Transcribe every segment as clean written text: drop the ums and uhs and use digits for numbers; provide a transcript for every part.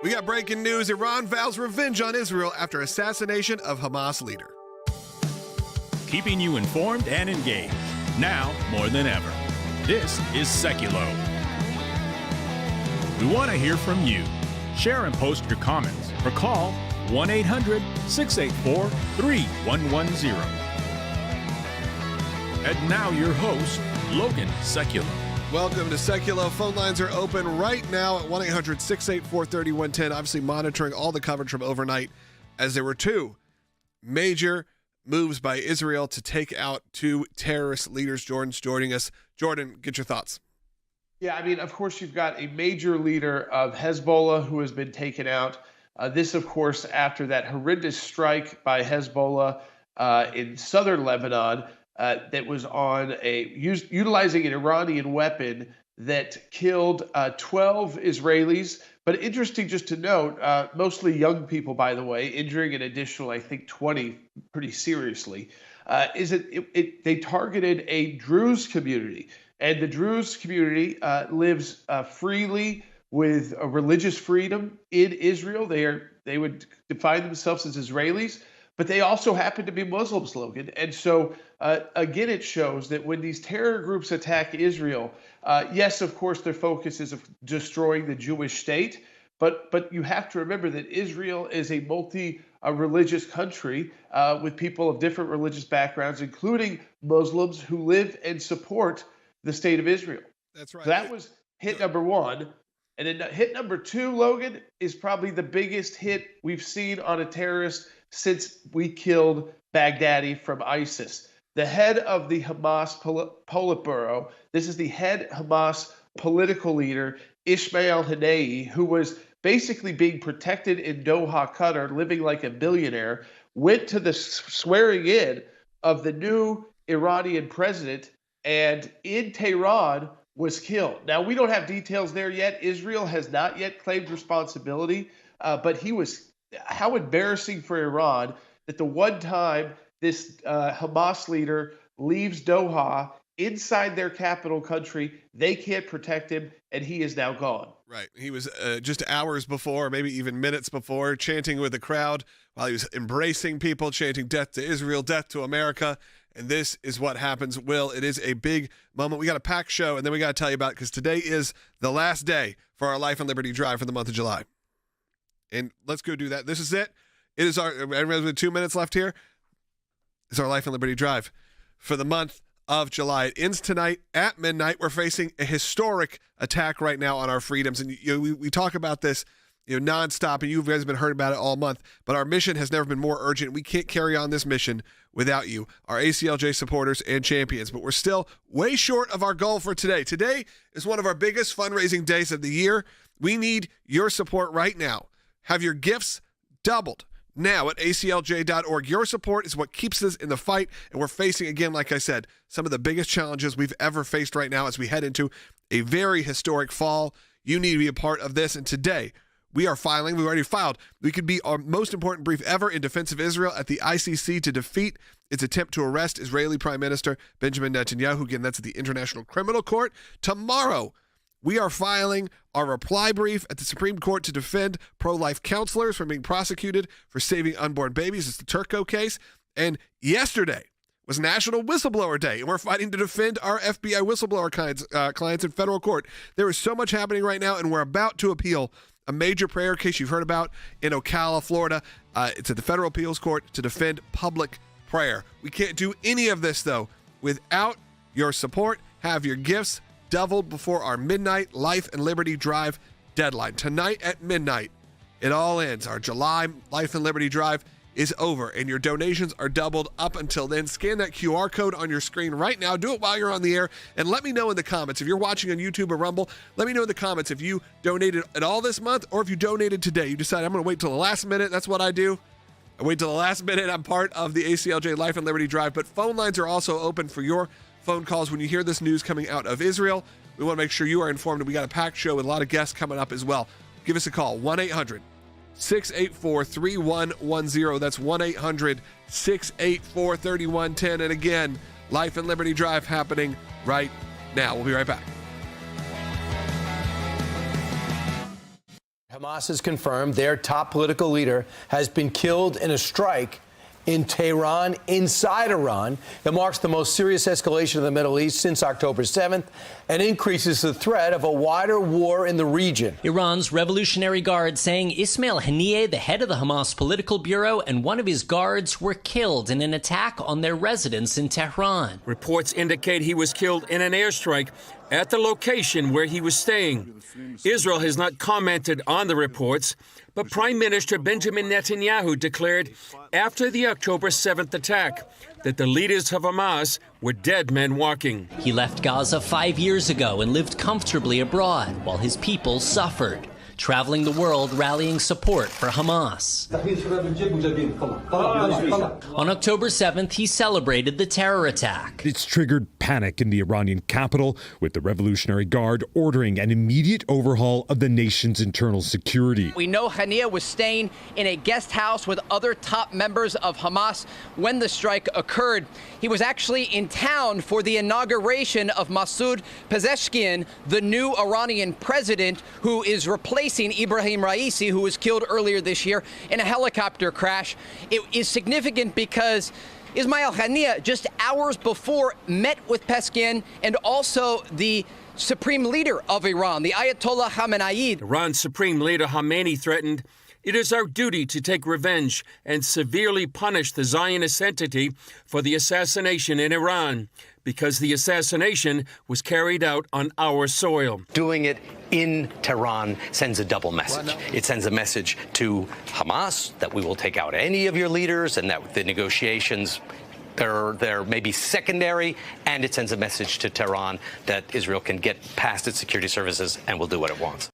We got breaking news. Iran vows revenge on Israel after assassination of Hamas leader. Keeping you informed and engaged, now more than ever. This is Seculo. We want to hear from you. Share and post your comments or call 1-800-684-3110. And now your host, Logan Seculo. Welcome to Seculo. Phone lines are open right now at 1-800-684-3110. Obviously monitoring all the coverage from overnight as there were two major moves by Israel to take out two terrorist leaders. Jordan's joining us. Jordan, get your thoughts. Yeah, I mean, of course, you've got a major leader of Hezbollah who has been taken out. This, of course, after that horrendous strike by Hezbollah in southern Lebanon that was on utilizing an Iranian weapon that killed 12 Israelis. But interesting just to note, mostly young people, by the way, injuring an additional, I think, 20 pretty seriously, is that they targeted a Druze community. And the Druze community lives freely with a religious freedom in Israel. They would define themselves as Israelis, but they also happen to be Muslims, Logan. And so, again, it shows that when these terror groups attack Israel, yes, of course, their focus is of destroying the Jewish state. But you have to remember that Israel is a multi-religious country with people of different religious backgrounds, including Muslims who live and support the state of Israel. That's right. So that was hit number one. And then hit number two, Logan, is probably the biggest hit we've seen on a terrorist since we killed Baghdadi from ISIS. The head of the Hamas Politburo, this is the head Hamas political leader, Ismail Haniyeh, who was basically being protected in Doha, Qatar, living like a billionaire, went to the swearing in of the new Iranian president, and in Tehran was killed. Now, we don't have details there yet. Israel has not yet claimed responsibility, but how embarrassing for Iran that the one time this Hamas leader leaves Doha inside their capital country, they can't protect him, and he is now gone. Right. He was just hours before, maybe even minutes before, chanting with the crowd while he was embracing people, chanting death to Israel, death to America. And this is what happens. Will, it is a big moment. We got a packed show, and then we got to tell you about it because today is the last day for our Life and Liberty Drive for the month of July. And let's go do that. This is it. It is everybody with 2 minutes left here. It's our Life and Liberty Drive for the month of July. It ends tonight at midnight. We're facing a historic attack right now on our freedoms. And we talk about this nonstop, and you guys have been hearing about it all month. But our mission has never been more urgent. We can't carry on this mission without you, our ACLJ supporters and champions. But we're still way short of our goal for today. Today is one of our biggest fundraising days of the year. We need your support right now. Have your gifts doubled now at aclj.org. Your support is what keeps us in the fight, and we're facing, again, like I said, some of the biggest challenges we've ever faced right now as we head into a very historic fall. You need to be a part of this, and today we are filing. We've already filed. We could be our most important brief ever in defense of Israel at the ICC to defeat its attempt to arrest Israeli Prime Minister Benjamin Netanyahu. Again, that's at the International Criminal Court. Tomorrow, we are filing our reply brief at the Supreme Court to defend pro-life counselors from being prosecuted for saving unborn babies. It's the Turco case. And yesterday was National Whistleblower Day, and we're fighting to defend our FBI whistleblower clients in federal court. There is so much happening right now, and we're about to appeal a major prayer case you've heard about in Ocala, Florida. It's at the Federal Appeals Court to defend public prayer. We can't do any of this, though, without your support. Have your gifts doubled before our midnight Life and Liberty Drive deadline. Tonight at midnight, it all ends. Our July Life and Liberty Drive is over, and your donations are doubled up until then. Scan that QR code on your screen right now. Do it while you're on the air, and let me know in the comments. If you're watching on YouTube or Rumble, let me know in the comments if you donated at all this month or if you donated today. You decided, I'm going to wait till the last minute. That's what I do. I wait till the last minute. I'm part of the ACLJ Life and Liberty Drive, but phone lines are also open for your phone calls when you hear this news coming out of Israel. We want to make sure you are informed, and we got a packed show with a lot of guests coming up as well. Give us a call, 1-800-684-3110. That's 1-800-684-3110. And again, Life and Liberty Drive happening right now. We'll be right back. Hamas has confirmed their top political leader has been killed in a strike in Tehran, inside Iran. It marks the most serious escalation in the Middle East since October 7th and increases the threat of a wider war in the region. Iran's Revolutionary Guard saying Ismail Haniyeh, the head of the Hamas political bureau, and one of his guards were killed in an attack on their residence in Tehran. Reports indicate he was killed in an airstrike at the location where he was staying. Israel has not commented on the reports, but Prime Minister Benjamin Netanyahu declared after the October 7th attack that the leaders of Hamas were dead men walking. He left Gaza 5 years ago and lived comfortably abroad while his people suffered, traveling the world rallying support for Hamas. On October 7th, he celebrated the terror attack. It's triggered panic in the Iranian capital, with the Revolutionary Guard ordering an immediate overhaul of the nation's internal security. We know Haniyeh was staying in a guest house with other top members of Hamas when the strike occurred. He was actually in town for the inauguration of Masoud Pezeshkian, the new Iranian president, who is replacing Ibrahim Raisi, who was killed earlier this year in a helicopter crash. It is significant because Ismail Haniyeh, just hours before, met with Pezeshkian and also the supreme leader of Iran, the Ayatollah Khamenei. Iran's supreme leader Khamenei threatened, "It is our duty to take revenge and severely punish the Zionist entity for the assassination in Iran, because the assassination was carried out on our soil." Doing it in Tehran sends a double message. It sends a message to Hamas that we will take out any of your leaders and that the negotiations they're maybe secondary, and it sends a message to Tehran that Israel can get past its security services and will do what it wants.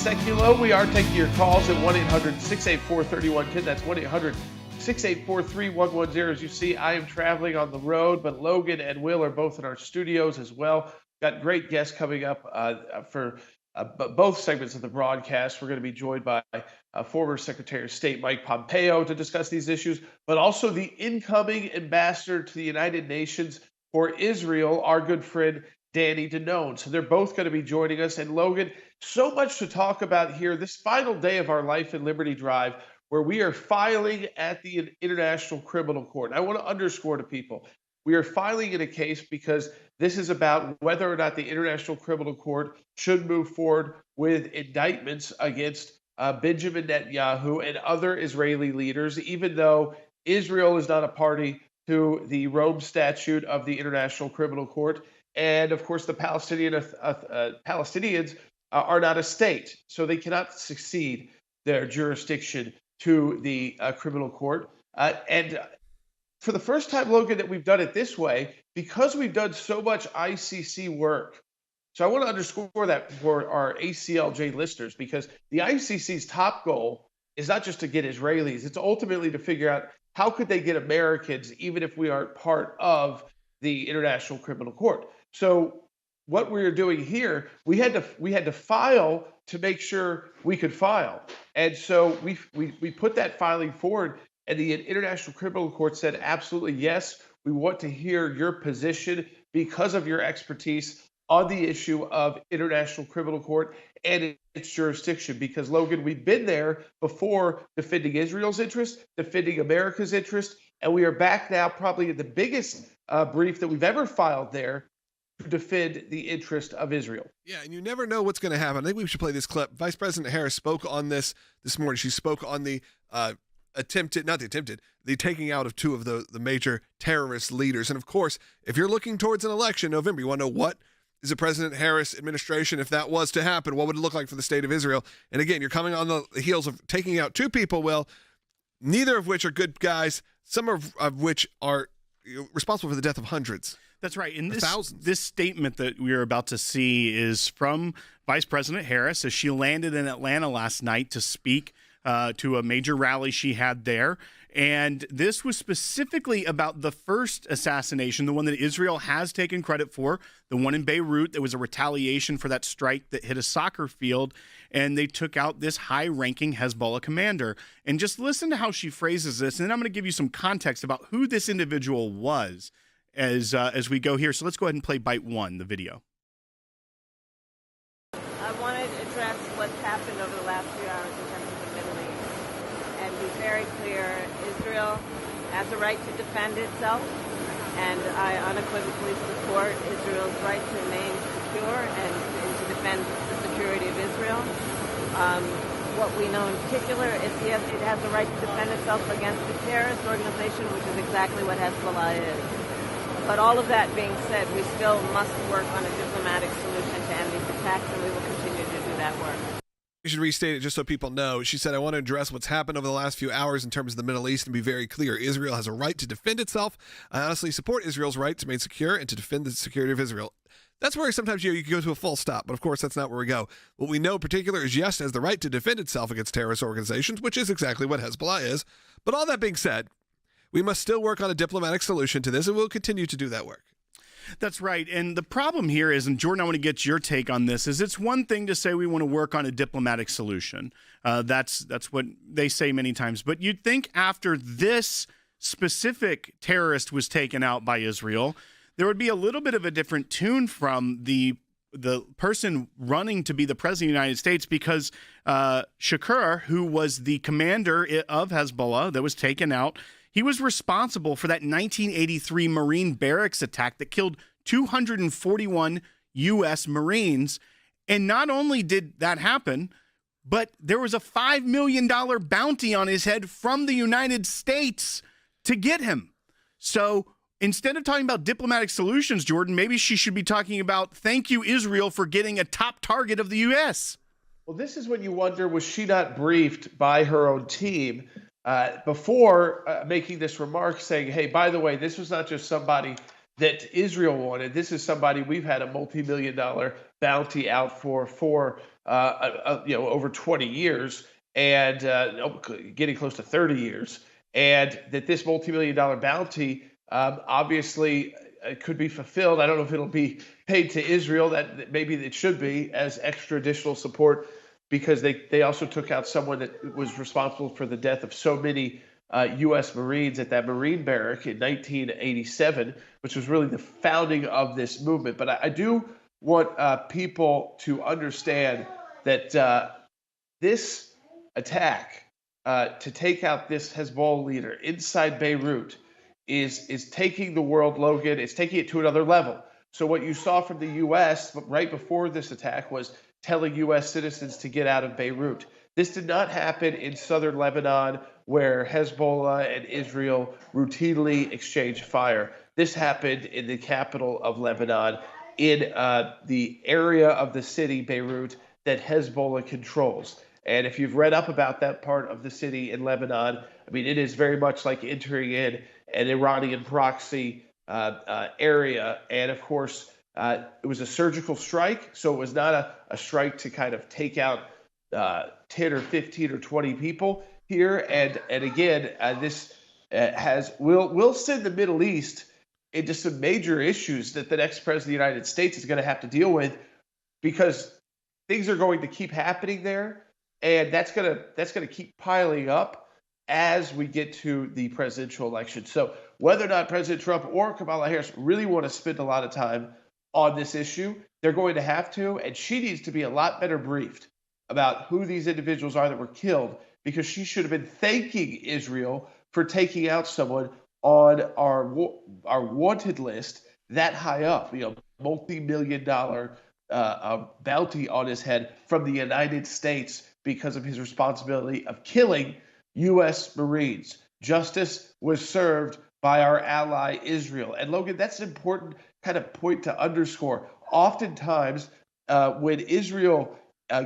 Seculo, we are taking your calls at 1-800-684-3110. That's 1-800-684-3110. As you see, I am traveling on the road, but Logan and Will are both in our studios as well. Got great guests coming up for both segments of the broadcast. We're going to be joined by former Secretary of State Mike Pompeo to discuss these issues, but also the incoming ambassador to the United Nations for Israel, our good friend Danny Danon. So they're both going to be joining us. And Logan, so much to talk about here. This final day of our Life and Liberty Drive, where we are filing at the International Criminal Court. And I want to underscore to people, we are filing in a case because this is about whether or not the International Criminal Court should move forward with indictments against Benjamin Netanyahu and other Israeli leaders, even though Israel is not a party to the Rome Statute of the International Criminal Court. And of course, the Palestinians are not a state, so they cannot succeed their jurisdiction to the criminal court. And for the first time, Logan, that we've done it this way, because we've done so much ICC work. So I want to underscore that for our ACLJ listeners, because the ICC's top goal is not just to get Israelis, it's ultimately to figure out how could they get Americans, even if we aren't part of the International Criminal Court. So what we were doing here, we had to file to make sure we could file. And so we put that filing forward, and the International Criminal Court said, absolutely, yes, we want to hear your position because of your expertise on the issue of International Criminal Court and its jurisdiction. Because, Logan, we've been there before defending Israel's interest, defending America's interest, and we are back now probably in the biggest brief that we've ever filed there to defend the interest of Israel. Yeah, and you never know what's going to happen. I think we should play this clip. Vice President Harris spoke on this morning. She spoke on the the taking out of two of the major terrorist leaders. And of course, if you're looking towards an election in November, you want to know what is the President Harris administration, if that was to happen, what would it look like for the state of Israel? And again, you're coming on the heels of taking out two people, well, neither of which are good guys, some of which are responsible for the death of hundreds. That's right. And thousands. This statement that we are about to see is from Vice President Harris as she landed in Atlanta last night to speak to a major rally she had there. And this was specifically about the first assassination, the one that Israel has taken credit for, the one in Beirut. There was a retaliation for that strike that hit a soccer field, and they took out this high-ranking Hezbollah commander. And just listen to how she phrases this, and then I'm going to give you some context about who this individual was as we go here. So let's go ahead and play bite one, the video. I wanted to address what's happened over the last few hours in terms of the Middle East and be very clear. Israel has a right to defend itself, and I unequivocally support Israel's right to remain secure and to defend the security of Israel. What we know in particular is it has a right to defend itself against a terrorist organization, which is exactly what Hezbollah is. But all of that being said, we still must work on a diplomatic solution to end these attacks, and we will continue to do that work. You should restate it just so people know. She said, I want to address what's happened over the last few hours in terms of the Middle East and be very clear. Israel has a right to defend itself. I honestly support Israel's right to remain secure and to defend the security of Israel. That's where sometimes you can go to a full stop, but of course that's not where we go. What we know in particular is yes, it has the right to defend itself against terrorist organizations, which is exactly what Hezbollah is. But all that being said, we must still work on a diplomatic solution to this, and we'll continue to do that work. That's right. And the problem here is, and Jordan, I want to get your take on this, is it's one thing to say we want to work on a diplomatic solution. That's what they say many times. But you'd think after this specific terrorist was taken out by Israel, there would be a little bit of a different tune from the person running to be the president of the United States, because Shukr, who was the commander of Hezbollah that was taken out, he was responsible for that 1983 Marine barracks attack that killed 241 U.S. Marines. And not only did that happen, but there was a $5 million bounty on his head from the United States to get him. So instead of talking about diplomatic solutions, Jordan, maybe she should be talking about thank you, Israel, for getting a top target of the U.S. Well, this is when you wonder, was she not briefed by her own team before making this remark saying, hey, by the way, this was not just somebody that Israel wanted. This is somebody we've had a multi-million-dollar bounty out for over 20 years and getting close to 30 years. And that this multi-million-dollar bounty obviously could be fulfilled. I don't know if it'll be paid to Israel. That maybe it should be as extra additional support, because they also took out someone that was responsible for the death of so many U.S. Marines at that Marine barrack in 1987, which was really the founding of this movement. But I do want people to understand that this attack to take out this Hezbollah leader inside Beirut is taking the world, Logan, it's taking it to another level. So what you saw from the U.S. right before this attack was telling U.S. citizens to get out of Beirut. This did not happen in southern Lebanon, where Hezbollah and Israel routinely exchange fire. This happened in the capital of Lebanon, in the area of the city, Beirut, that Hezbollah controls. And if you've read up about that part of the city in Lebanon, I mean, it is very much like entering in an Iranian proxy area. And of course, it was a surgical strike, so it was not a strike to kind of take out 10 or 15 or 20 people here. And again, this will send the Middle East into some major issues that the next president of the United States is going to have to deal with, because things are going to keep happening there, and that's going to keep piling up as we get to the presidential election. So whether or not President Trump or Kamala Harris really want to spend a lot of time on this issue, they're going to have to, and she needs to be a lot better briefed about who these individuals are that were killed, because she should have been thanking Israel for taking out someone on our wanted list that high up, multi-million-dollar bounty on his head from the United States because of his responsibility of killing U.S. Marines. Justice was served by our ally Israel. And Logan, that's an important kind of point to underscore. Oftentimes, when Israel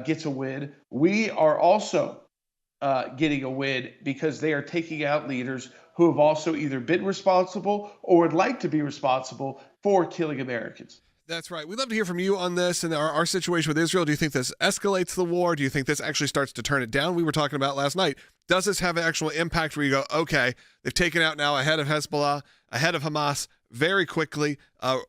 gets a win, we are also getting a win, because they are taking out leaders who have also either been responsible or would like to be responsible for killing Americans. That's right. We'd love to hear from you on this and our situation with Israel. Do you think this escalates the war? Do you think this actually starts to turn it down? We were talking about last night. Does this have an actual impact where you go, okay, they've taken out now ahead of Hezbollah, ahead of Hamas very quickly,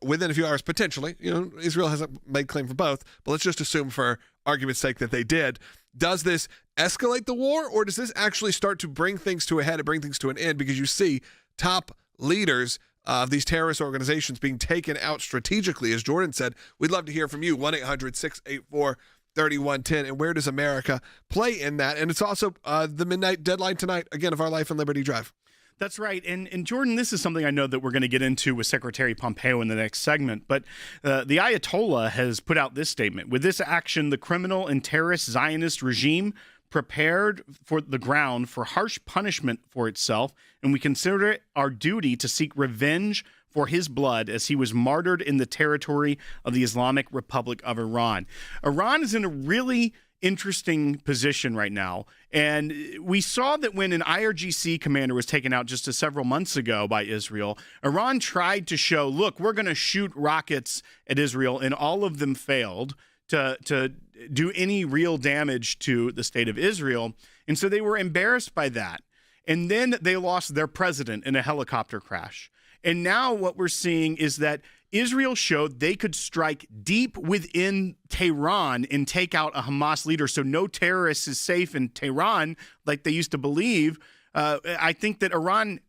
within a few hours, potentially. Israel hasn't made claim for both, but let's just assume for argument's sake that they did. Does this escalate the war, or does this actually start to bring things to a head and bring things to an end? Because you see top leaders of these terrorist organizations being taken out strategically. As Jordan said, we'd love to hear from you, 1-800-684-3110. And where does America play in that? And it's also the midnight deadline tonight, again, of our Life and Liberty Drive. That's right. And Jordan, this is something I know that we're going to get into with Secretary Pompeo in the next segment. But the Ayatollah has put out this statement. With this action, the criminal and terrorist Zionist regime prepared for the ground for harsh punishment for itself, and we consider it our duty to seek revenge for his blood as he was martyred in the territory of the Islamic Republic of Iran. Iran is in a really interesting position right now, and we saw that when an IRGC commander was taken out just several months ago by Israel, Iran tried to show, look, we're going to shoot rockets at Israel, and all of them failed to do any real damage to the state of Israel. And so they were embarrassed by that. And then they lost their president in a helicopter crash. And now what we're seeing is that Israel showed they could strike deep within Tehran and take out a Hamas leader. So no terrorist is safe in Tehran like they used to believe. I think that Iran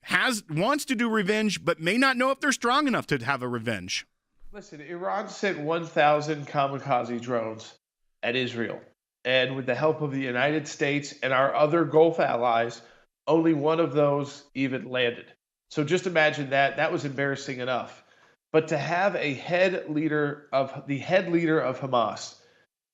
wants to do revenge, but may not know if they're strong enough to have a revenge. Listen, Iran sent 1,000 kamikaze drones at Israel. And with the help of the United States and our other Gulf allies, only one of those even landed. So just imagine that. That was embarrassing enough. But to have a head leader of Hamas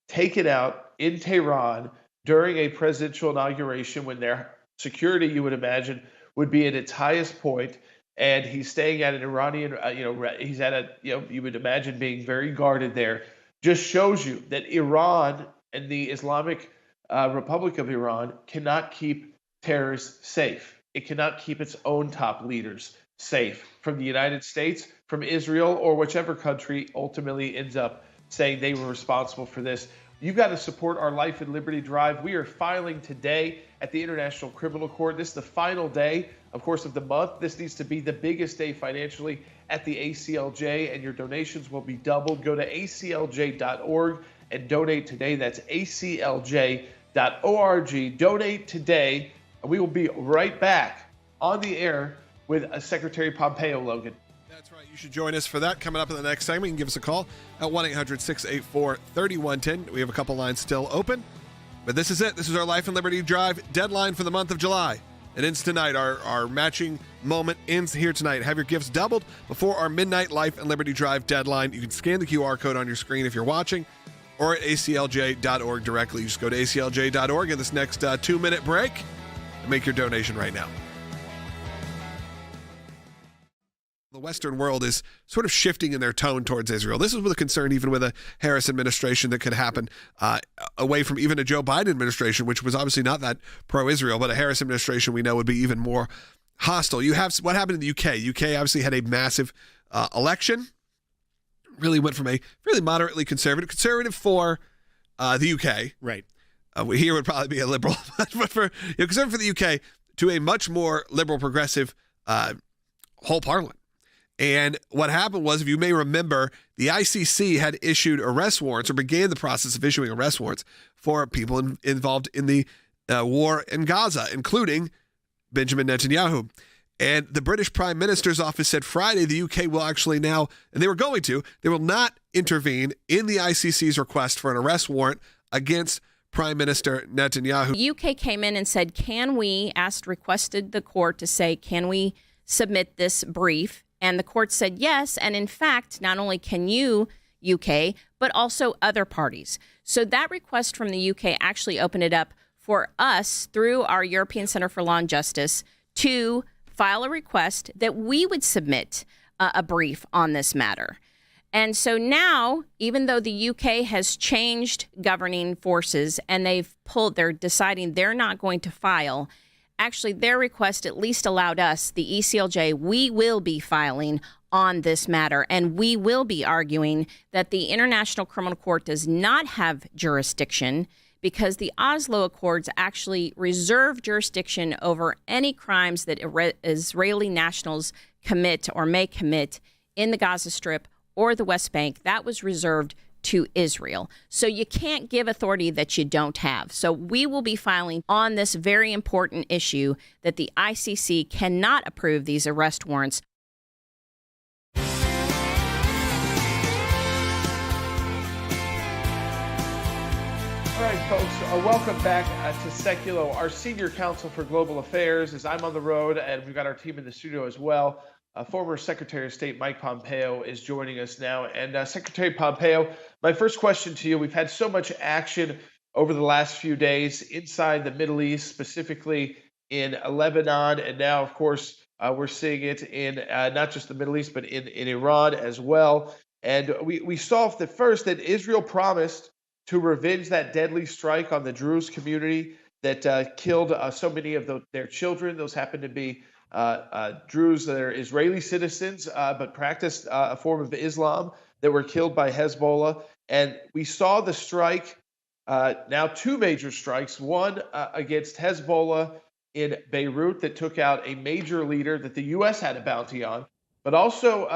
taken out in Tehran during a presidential inauguration when their security, you would imagine, would be at its highest point, and he's staying at an Iranian, he's at a, you would imagine being very guarded there, just shows you that Iran and the Islamic Republic of Iran cannot keep terrorists safe. It cannot keep its own top leaders safe from the United States, from Israel, or whichever country ultimately ends up saying they were responsible for this. You've got to support our Life and Liberty Drive. We are filing today at the International Criminal Court. This is the final day, of course, of the month. This needs to be the biggest day financially at the ACLJ, and your donations will be doubled. Go to aclj.org and donate today. That's aclj.org. Donate today. We will be right back on the air with Secretary Pompeo, Logan. That's right. You should join us for that coming up in the next segment. You can give us a call at 1-800-684-3110. We have a couple lines still open. But this is it. This is our Life and Liberty Drive deadline for the month of July. It ends tonight. Our matching moment ends here tonight. Have your gifts doubled before our midnight Life and Liberty Drive deadline. You can scan the QR code on your screen if you're watching, or at aclj.org directly. You just go to aclj.org in this next 2-minute break and make your donation right now. The Western world is sort of shifting in their tone towards Israel. This is with a concern even with a Harris administration that could happen away from even a Joe Biden administration, which was obviously not that pro-Israel, but a Harris administration we know would be even more hostile. You have what happened in the UK. UK obviously had a massive election. Really went from a really moderately conservative for the UK. Right. Here would probably be a liberal, but for conservative for the UK to a much more liberal progressive whole parliament. And what happened was, if you may remember, the ICC had issued arrest warrants or began the process of issuing arrest warrants for people involved in the war in Gaza, including Benjamin Netanyahu. And the British Prime Minister's office said Friday the UK will actually now, and they will not intervene in the ICC's request for an arrest warrant against Prime Minister Netanyahu. The UK came in and said, requested the court to say, can we submit this brief? And the court said yes. And in fact, not only can you, UK, but also other parties. So that request from the UK actually opened it up for us through our European Center for Law and Justice to file a request that we would submit a brief on this matter. And so now, even though the UK has changed governing forces and they're deciding they're not going to file, actually, their request at least allowed us, the ECLJ, we will be filing on this matter. And we will be arguing that the International Criminal Court does not have jurisdiction because the Oslo Accords actually reserve jurisdiction over any crimes that Israeli nationals commit or may commit in the Gaza Strip or the West Bank. That was reserved to Israel. So you can't give authority that you don't have. So we will be filing on this very important issue that the ICC cannot approve these arrest warrants. All right, folks, welcome back to Seculo. Our senior counsel for global affairs, as I'm on the road, and we've got our team in the studio as well. Former Secretary of State Mike Pompeo is joining us now. And Secretary Pompeo, my first question to you, we've had so much action over the last few days inside the Middle East, specifically in Lebanon, and now, of course, we're seeing it in not just the Middle East, but in Iran as well. And we saw the first that Israel promised to revenge that deadly strike on the Druze community that killed so many of their children. Those happen to be Druze that are Israeli citizens, but practiced a form of Islam, that were killed by Hezbollah. And we saw the strike, now two major strikes, one against Hezbollah in Beirut that took out a major leader that the U.S. had a bounty on, but also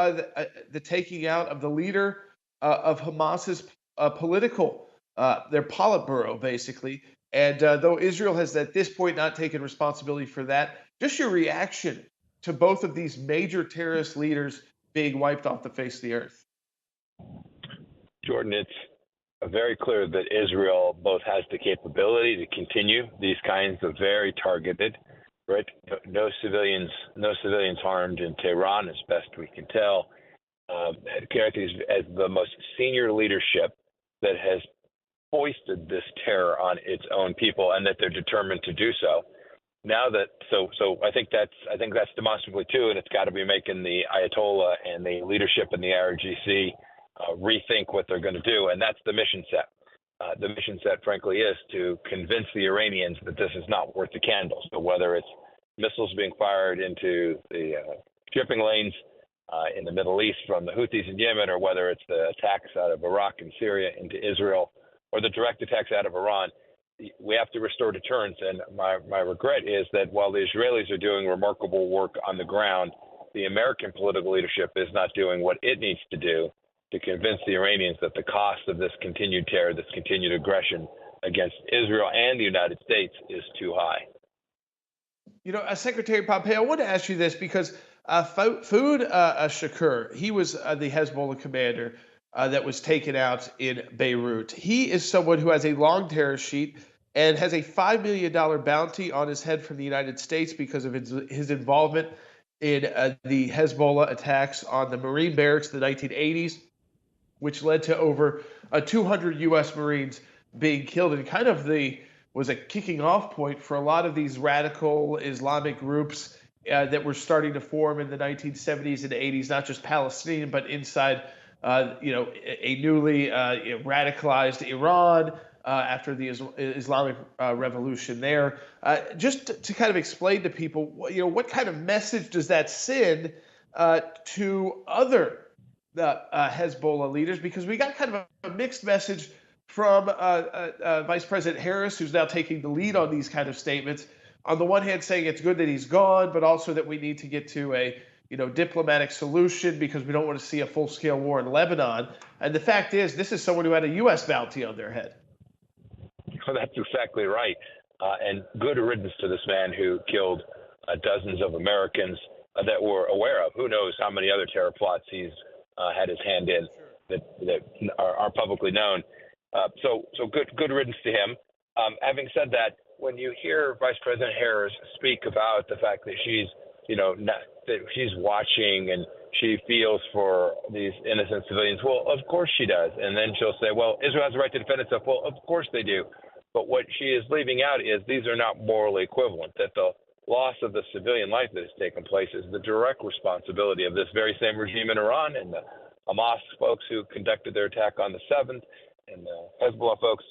the taking out of the leader of Hamas's political their Politburo, basically. And though Israel has at this point not taken responsibility for that, just your reaction to both of these major terrorist leaders being wiped off the face of the earth. Jordan, it's very clear that Israel both has the capability to continue these kinds of very targeted, right? No civilians harmed in Tehran, as best we can tell. Characterized as the most senior leadership that has foisted this terror on its own people, and that they're determined to do so. Now that so I think that's demonstrably true, and it's got to be making the Ayatollah and the leadership in the IRGC rethink what they're going to do, and that's the mission set. The mission set, frankly, is to convince the Iranians that this is not worth the candle. So whether it's missiles being fired into the shipping lanes in the Middle East from the Houthis in Yemen, or whether it's the attacks out of Iraq and Syria into Israel, or the direct attacks out of Iran, we have to restore deterrence. And my regret is that while the Israelis are doing remarkable work on the ground, the American political leadership is not doing what it needs to do to convince the Iranians that the cost of this continued terror, this continued aggression against Israel and the United States is too high. You know, Secretary Pompeo, I want to ask you this because Fuad Shukr, he was the Hezbollah commander that was taken out in Beirut. He is someone who has a long terror sheet and has a $5 million bounty on his head from the United States because of his involvement in the Hezbollah attacks on the Marine barracks in the 1980s, which led to over 200 U.S. Marines being killed, and kind of was a kicking off point for a lot of these radical Islamic groups that were starting to form in the 1970s and 80s, not just Palestinian, but inside a newly radicalized Iran after the Islamic revolution there. Just to kind of explain to people, what kind of message does that send to other Hezbollah leaders? Because we got kind of a mixed message from Vice President Harris, who's now taking the lead on these kind of statements. On the one hand, saying it's good that he's gone, but also that we need to get to a diplomatic solution because we don't want to see a full-scale war in Lebanon. And the fact is, this is someone who had a U.S. bounty on their head. Well, that's exactly right. And good riddance to this man who killed dozens of Americans that we're aware of. Who knows how many other terror plots he's had his hand in that are publicly known. So good riddance to him. Having said that, when you hear Vice President Harris speak about the fact that she's that she's watching and she feels for these innocent civilians. Well, of course she does. And then she'll say, well, Israel has the right to defend itself. Well, of course they do. But what she is leaving out is these are not morally equivalent, that the loss of the civilian life that has taken place is the direct responsibility of this very same regime in Iran and the Hamas folks who conducted their attack on the 7th and the Hezbollah folks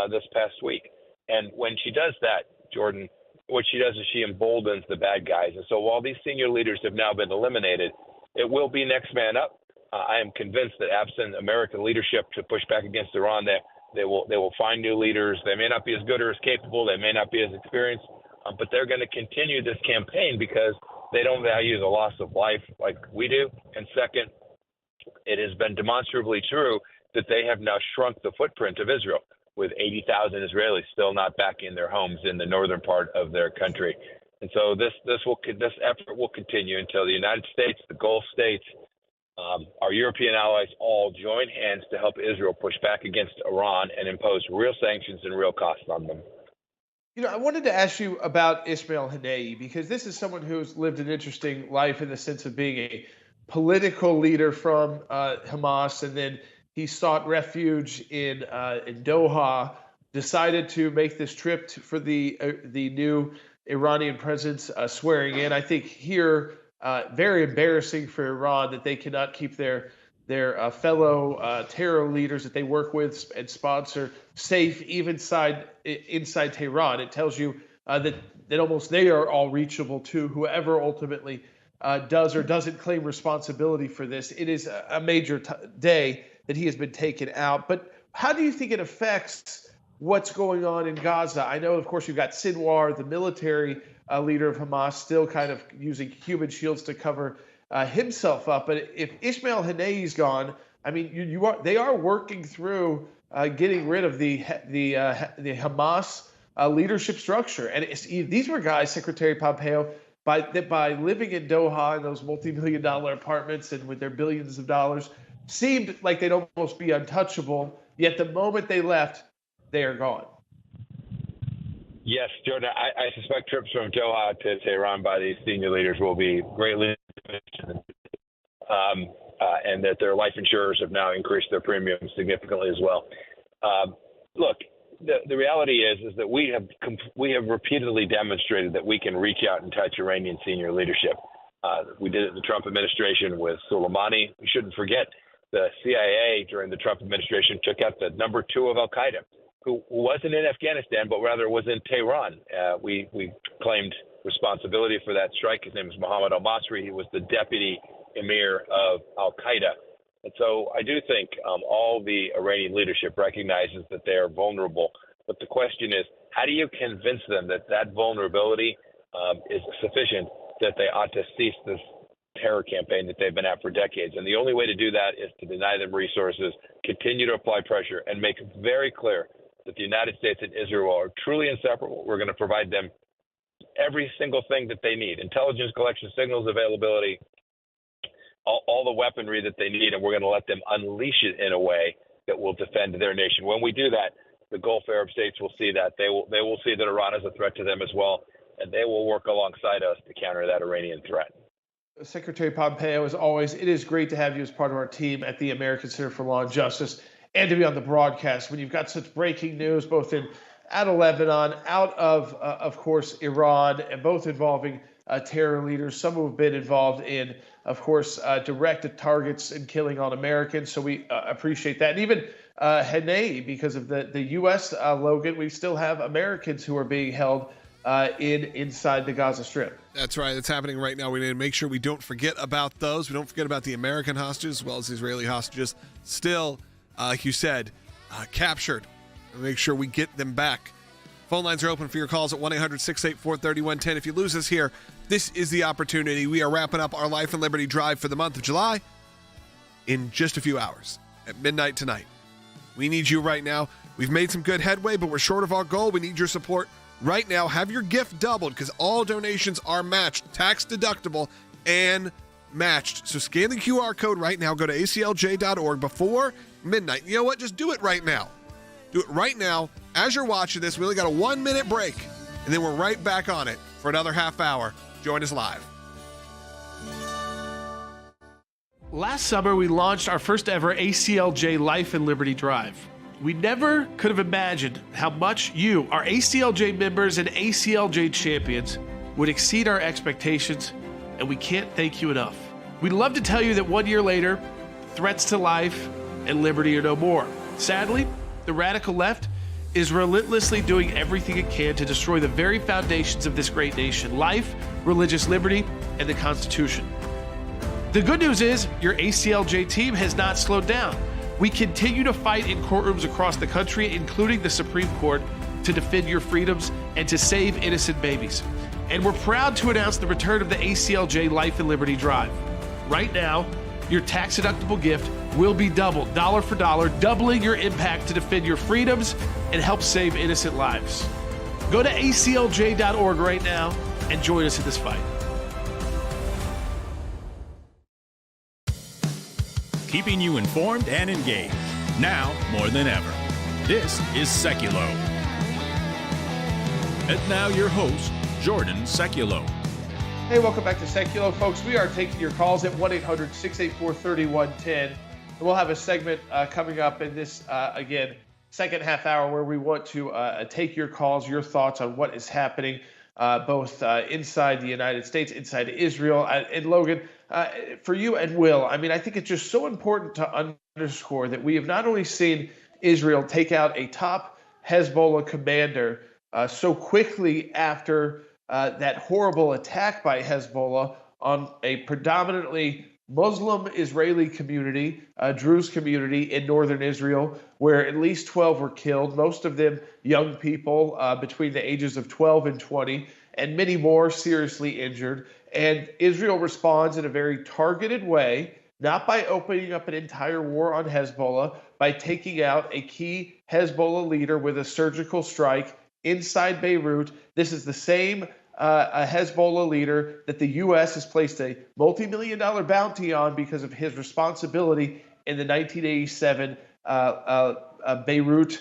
this past week. And when she does that, Jordan, what she does is she emboldens the bad guys. And so while these senior leaders have now been eliminated, it will be next man up. I am convinced that absent American leadership to push back against Iran, they will find new leaders. They may not be as good or as capable. They may not be as experienced, but they're going to continue this campaign because they don't value the loss of life like we do. And second, it has been demonstrably true that they have now shrunk the footprint of Israel, with 80,000 Israelis still not back in their homes in the northern part of their country. And so this effort will continue until the United States, the Gulf states, our European allies all join hands to help Israel push back against Iran and impose real sanctions and real costs on them. You know, I wanted to ask you about Ismail Haniyeh, because this is someone who's lived an interesting life in the sense of being a political leader from Hamas, and then he sought refuge in Doha, decided to make this trip for the new Iranian president's swearing in. I think here, very embarrassing for Iran that they cannot keep their fellow terror leaders that they work with and sponsor safe, even inside Tehran. It tells you that almost they are all reachable to whoever ultimately does or doesn't claim responsibility for this. It is a major day that he has been taken out. But how do you think it affects what's going on in Gaza? I know, of course, you've got Sinwar, the military leader of Hamas, still kind of using human shields to cover himself up. But if Ismail Haniyeh's gone, I mean, they are working through getting rid of the Hamas leadership structure. And these were guys, Secretary Pompeo, by living in Doha in those multi-million-dollar apartments and with their billions of dollars, seemed like they'd almost be untouchable. Yet the moment they left, they are gone. Yes, Jordan, I suspect trips from Doha to Tehran by these senior leaders will be greatly diminished, and that their life insurers have now increased their premiums significantly as well. Look, the reality is that we have repeatedly demonstrated that we can reach out and touch Iranian senior leadership. We did it in the Trump administration with Soleimani. We shouldn't forget the CIA during the Trump administration took out the number 2 of al-Qaeda, who wasn't in Afghanistan, but rather was in Tehran. We claimed responsibility for that strike. His name is Mohammed al-Masri. He was the deputy emir of al-Qaeda. And so I do think all the Iranian leadership recognizes that they are vulnerable. But the question is, how do you convince them that that vulnerability is sufficient, that they ought to cease this terror campaign that they've been at for decades? And the only way to do that is to deny them resources, continue to apply pressure, and make it very clear that the United States and Israel are truly inseparable. We're going to provide them every single thing that they need: intelligence collection, signals availability, all the weaponry that they need, and we're going to let them unleash it in a way that will defend their nation. When we do that, the Gulf Arab states will see that. They will see that Iran is a threat to them as well, and they will work alongside us to counter that Iranian threat. Secretary Pompeo, as always, it is great to have you as part of our team at the American Center for Law and Justice, and to be on the broadcast when you've got such breaking news, both out of Lebanon, out of course, Iran, and both involving terror leaders, some who have been involved in, of course, direct targets and killing on Americans. So we appreciate that. And even Haniyeh, because of the U.S. Logan, we still have Americans who are being held inside the Gaza Strip. That's right. That's happening right now. We need to make sure we don't forget about those. We don't forget about the American hostages as well as the Israeli hostages. Still, like you said, captured. Make sure we get them back. Phone lines are open for your calls at 1-800-684-3110. If you lose us here, this is the opportunity. We are wrapping up our Life and Liberty Drive for the month of July in just a few hours at midnight tonight. We need you right now. We've made some good headway, but we're short of our goal. We need your support right now. Have your gift doubled because all donations are matched, tax deductible, and matched. So scan the QR code right now. Go to aclj.org before midnight. You know what? Just do it right now. Do it right now. As you're watching this, we only got a 1-minute break, and then we're right back on it for another half hour. Join us live. Last summer, we launched our first ever ACLJ Life and Liberty Drive. We never could have imagined how much you, our ACLJ members and ACLJ champions, would exceed our expectations, and we can't thank you enough. We'd love to tell you that 1 year later, threats to life and liberty are no more. Sadly, the radical left is relentlessly doing everything it can to destroy the very foundations of this great nation: life, religious liberty, and the Constitution. The good news is your ACLJ team has not slowed down. We continue to fight in courtrooms across the country, including the Supreme Court, to defend your freedoms and to save innocent babies. And we're proud to announce the return of the ACLJ Life and Liberty Drive. Right now, your tax-deductible gift will be doubled, dollar for dollar, doubling your impact to defend your freedoms and help save innocent lives. Go to aclj.org right now and join us in this fight. Keeping you informed and engaged, now more than ever. This is Seculo. And now your host, Jordan Seculo. Hey, welcome back to Seculo, folks. We are taking your calls at 1-800-684-3110. And we'll have a segment coming up in this, again, second half hour where we want to take your calls, your thoughts on what is happening both inside the United States, inside Israel. And Logan, for you and Will, I mean, I think it's just so important to underscore that we have not only seen Israel take out a top Hezbollah commander so quickly after that horrible attack by Hezbollah on a predominantly Muslim Israeli community, Druze community in northern Israel, where at least 12 were killed, most of them young people between the ages of 12 and 20, and many more seriously injured. And Israel responds in a very targeted way, not by opening up an entire war on Hezbollah, by taking out a key Hezbollah leader with a surgical strike inside Beirut. This is the same a Hezbollah leader that the U.S. has placed a multi-million-dollar bounty on because of his responsibility in the 1987 Beirut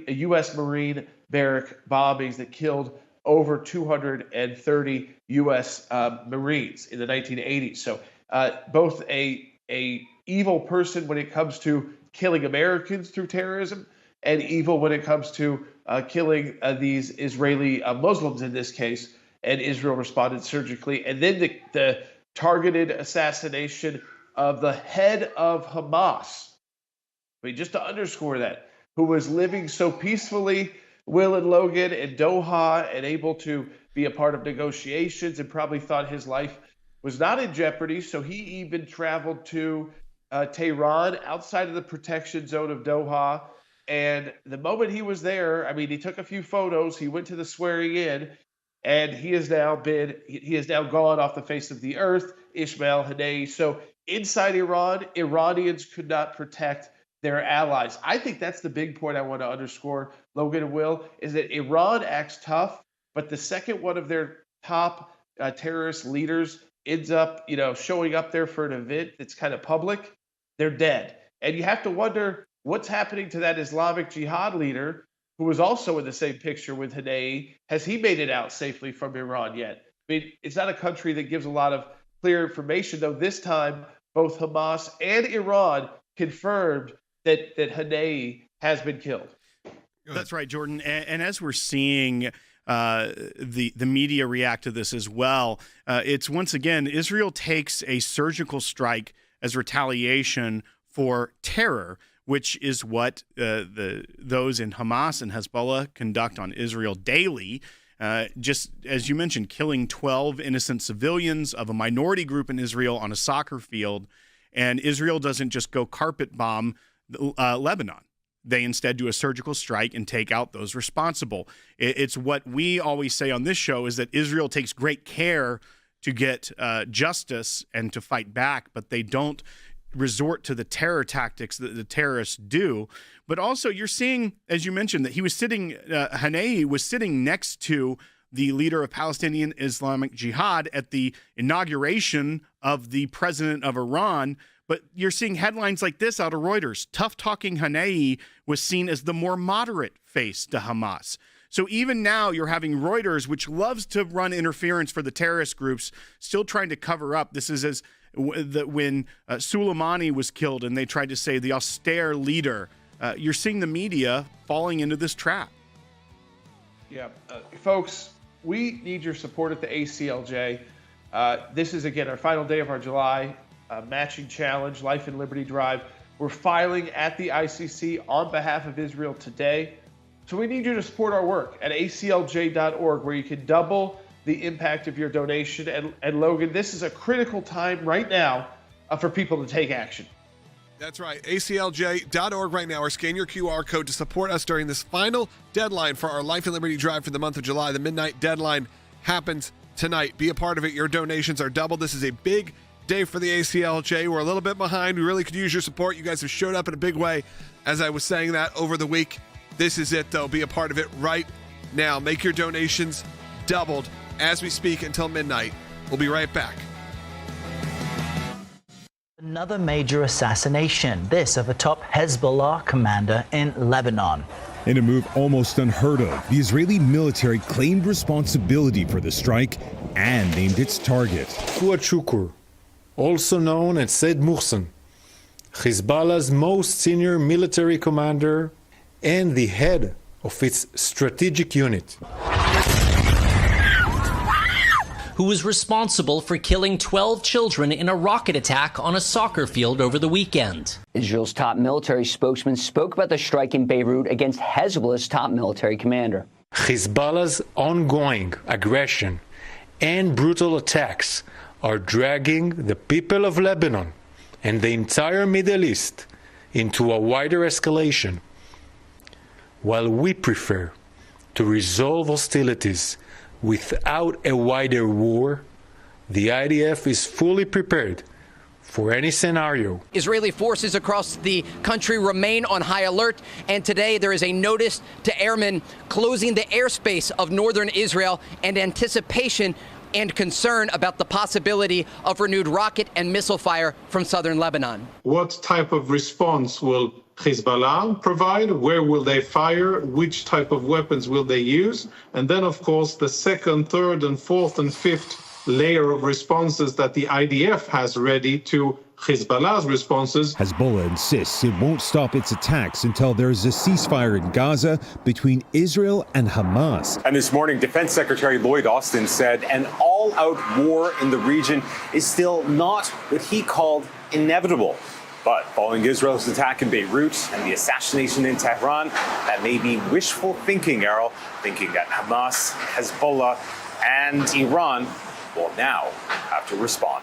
U.S. Marine barrack bombings that killed over 230 U.S. Marines in the 1980s. So both a evil person when it comes to killing Americans through terrorism, and evil when it comes to killing these Israeli Muslims in this case, and Israel responded surgically. And then the targeted assassination of the head of Hamas. I mean, just to underscore that, who was living so peacefully, Will and Logan, in Doha, and able to be a part of negotiations, and probably thought his life was not in jeopardy. So he even traveled to Tehran, outside of the protection zone of Doha. And the moment he was there, I mean, he took a few photos, he went to the swearing in, and he has now gone off the face of the earth, Ismail Haniyeh. So inside Iran, Iranians could not protect their allies. I think that's the big point I want to underscore, Logan and Will, is that Iran acts tough, but the second one of their top terrorist leaders ends up, showing up there for an event that's kind of public, they're dead. And you have to wonder, what's happening to that Islamic Jihad leader who was also in the same picture with Haniyeh? Has he made it out safely from Iran yet? I mean, it's not a country that gives a lot of clear information, though this time both Hamas and Iran confirmed that Haniyeh has been killed. That's right, Jordan. And as we're seeing the media react to this as well, it's once again, Israel takes a surgical strike as retaliation for terror, which is what those in Hamas and Hezbollah conduct on Israel daily. Just as you mentioned, killing 12 innocent civilians of a minority group in Israel on a soccer field. And Israel doesn't just go carpet bomb Lebanon. They instead do a surgical strike and take out those responsible. It's what we always say on this show, is that Israel takes great care to get justice and to fight back, but they don't resort to the terror tactics that the terrorists do. But also, you're seeing, as you mentioned, that he was Haniyeh was sitting next to the leader of Palestinian Islamic Jihad at the inauguration of the president of Iran. But you're seeing headlines like this out of Reuters. Tough-talking Haniyeh was seen as the more moderate face to Hamas. So even now, you're having Reuters, which loves to run interference for the terrorist groups, still trying to cover up. This is as when Soleimani was killed and they tried to say the austere leader. You're seeing the media falling into this trap. Yeah, folks, we need your support at the ACLJ. This is, again, our final day of our July matching challenge, Life and Liberty Drive. We're filing at the ICC on behalf of Israel today. So we need you to support our work at aclj.org, where you can double the impact of your donation. And Logan, this is a critical time right now for people to take action. That's right. ACLJ.org right now, or scan your QR code to support us during this final deadline for our Life and Liberty Drive for the month of July. The midnight deadline happens tonight. Be a part of it. Your donations are doubled. This is a big day for the ACLJ. We're a little bit behind. We really could use your support. You guys have showed up in a big way as I was saying that over the week. This is it, though. Be a part of it right now. Make your donations doubled as we speak until midnight. We'll be right back. Another major assassination, this of a top Hezbollah commander in Lebanon. In a move almost unheard of, the Israeli military claimed responsibility for the strike and named its target. Fuad Shukr, also known as Sayyid Muhsan, Hezbollah's most senior military commander and the head of its strategic unit, who was responsible for killing 12 children in a rocket attack on a soccer field over the weekend. Israel's top military spokesman spoke about the strike in Beirut against Hezbollah's top military commander. Hezbollah's ongoing aggression and brutal attacks are dragging the people of Lebanon and the entire Middle East into a wider escalation. While we prefer to resolve hostilities without a wider war, the IDF is fully prepared for any scenario. Israeli forces across the country remain on high alert, and today there is a notice to airmen closing the airspace of northern Israel in anticipation and concern about the possibility of renewed rocket and missile fire from southern Lebanon. What type of response will Hezbollah provide? Where will they fire? Which type of weapons will they use? And then, of course, the second, third, and fourth, and fifth layer of responses that the IDF has ready to Hezbollah's responses. Hezbollah insists it won't stop its attacks until there is a ceasefire in Gaza between Israel and Hamas. And this morning, Defense Secretary Lloyd Austin said an all-out war in the region is still not what he called inevitable. But following Israel's attack in Beirut and the assassination in Tehran, that may be wishful thinking, Errol, thinking that Hamas, Hezbollah, and Iran will now have to respond.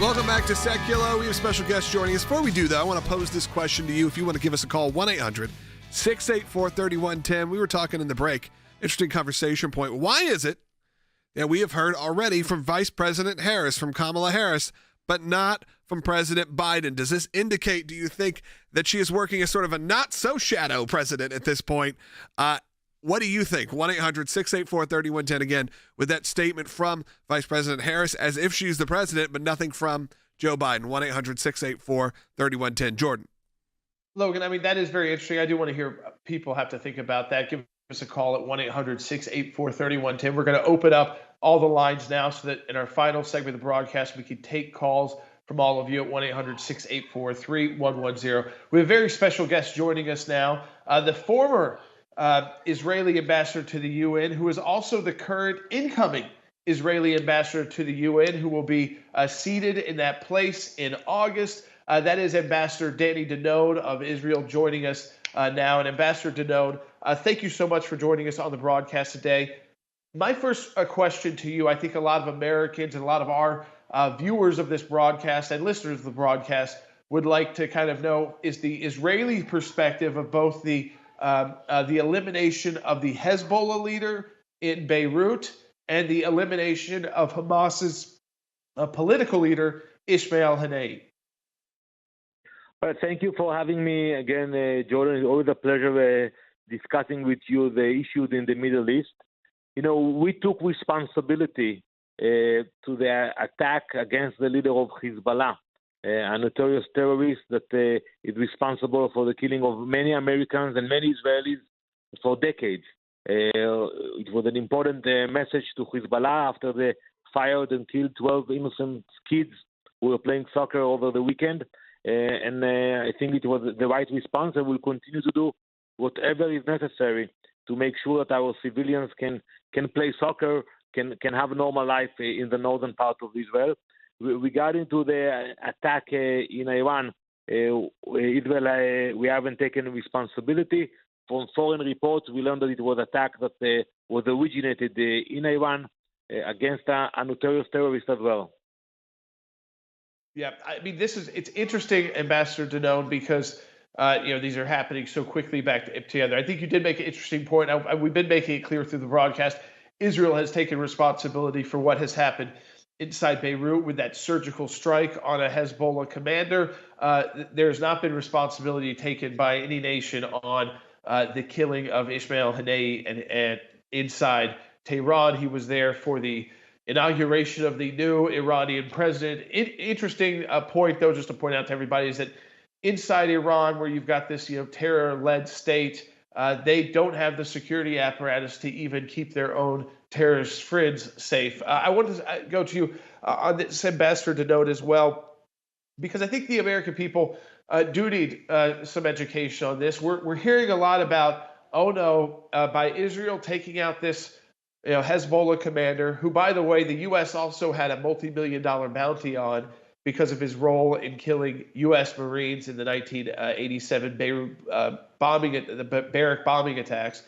Welcome back to Secular. We have a special guest joining us. Before we do, though, I want to pose this question to you. If you want to give us a call, 1-800-684-3110. We were talking in the break. Interesting conversation point. Why is it that we have heard already from Vice President Harris, from Kamala Harris, but not from President Biden? Does this indicate, do you think, that she is working as sort of a not-so-shadow president at this point? What do you think? 1-800-684-3110, again, with that statement from Vice President Harris, as if she's the president, but nothing from Joe Biden. 1-800-684-3110. Jordan. Logan, I mean, that is very interesting. I do want to hear people have to think about that. Give us a call at 1-800-684-3110. We're going to open up all the lines now so that in our final segment of the broadcast, we can take calls from all of you at 1-800-684-3110. We have a very special guest joining us now, the former Israeli ambassador to the UN, who is also the current incoming Israeli ambassador to the UN, who will be seated in that place in August. That is Ambassador Danny Danon of Israel joining us now. And Ambassador Danon, thank you so much for joining us on the broadcast today. My first question to you, I think a lot of Americans and a lot of our viewers of this broadcast and listeners of the broadcast would like to kind of know, is the Israeli perspective of both the elimination of the Hezbollah leader in Beirut and the elimination of Hamas's political leader, Ismail Haniyeh. Well, thank you for having me again, Jordan. It's always a pleasure discussing with you the issues in the Middle East. You know, we took responsibility to the attack against the leader of Hezbollah, a notorious terrorist that is responsible for the killing of many Americans and many Israelis for decades. It was an important message to Hezbollah after they fired and killed 12 innocent kids who were playing soccer over the weekend. And I think it was the right response, and we'll continue to do whatever is necessary to make sure that our civilians can play soccer, can have a normal life in the northern part of Israel. Regarding to the attack in Iran, Israel, we haven't taken responsibility. From foreign reports, we learned that it was an attack that was originated in Iran against a notorious terrorist as well. Yeah, I mean, it's interesting, Ambassador Danon, because these are happening so quickly back together. I think you did make an interesting point. We've been making it clear through the broadcast. Israel has taken responsibility for what has happened inside Beirut with that surgical strike on a Hezbollah commander. There's not been responsibility taken by any nation on the killing of Ismail Haniyeh and inside Tehran. He was there for the inauguration of the new Iranian president. Interesting point, though, just to point out to everybody, is that inside Iran, where you've got this terror-led state, they don't have the security apparatus to even keep their own terrorist friends safe. I want to go to you on this, Ambassador Danon, as well, because I think the American people do need some education on this. We're hearing a lot about, by Israel taking out this Hezbollah commander, who, by the way, the U.S. also had a multi-million-dollar bounty on because of his role in killing U.S. Marines in the 1987 Beirut the barrack bombing attacks,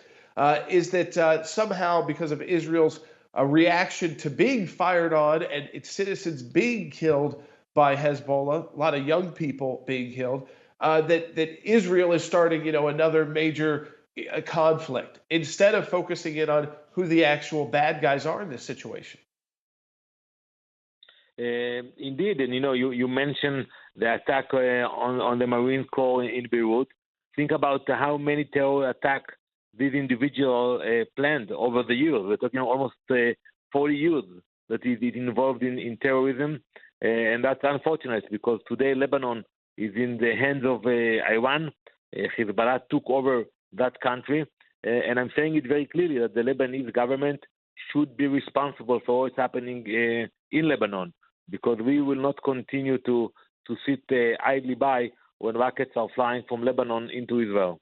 is that somehow because of Israel's reaction to being fired on and its citizens being killed by Hezbollah, a lot of young people being killed, that Israel is starting, another major conflict instead of focusing in on who the actual bad guys are in this situation. Indeed, and you mentioned the attack on the Marine Corps in Beirut. Think about how many terror attacks these individuals planned over the years. We're talking almost 40 years that is involved in terrorism, and that's unfortunate because today Lebanon is in the hands of Iran. Hezbollah took over that country, and I'm saying it very clearly that the Lebanese government should be responsible for what's happening in Lebanon, because we will not continue to sit idly by when rockets are flying from Lebanon into Israel.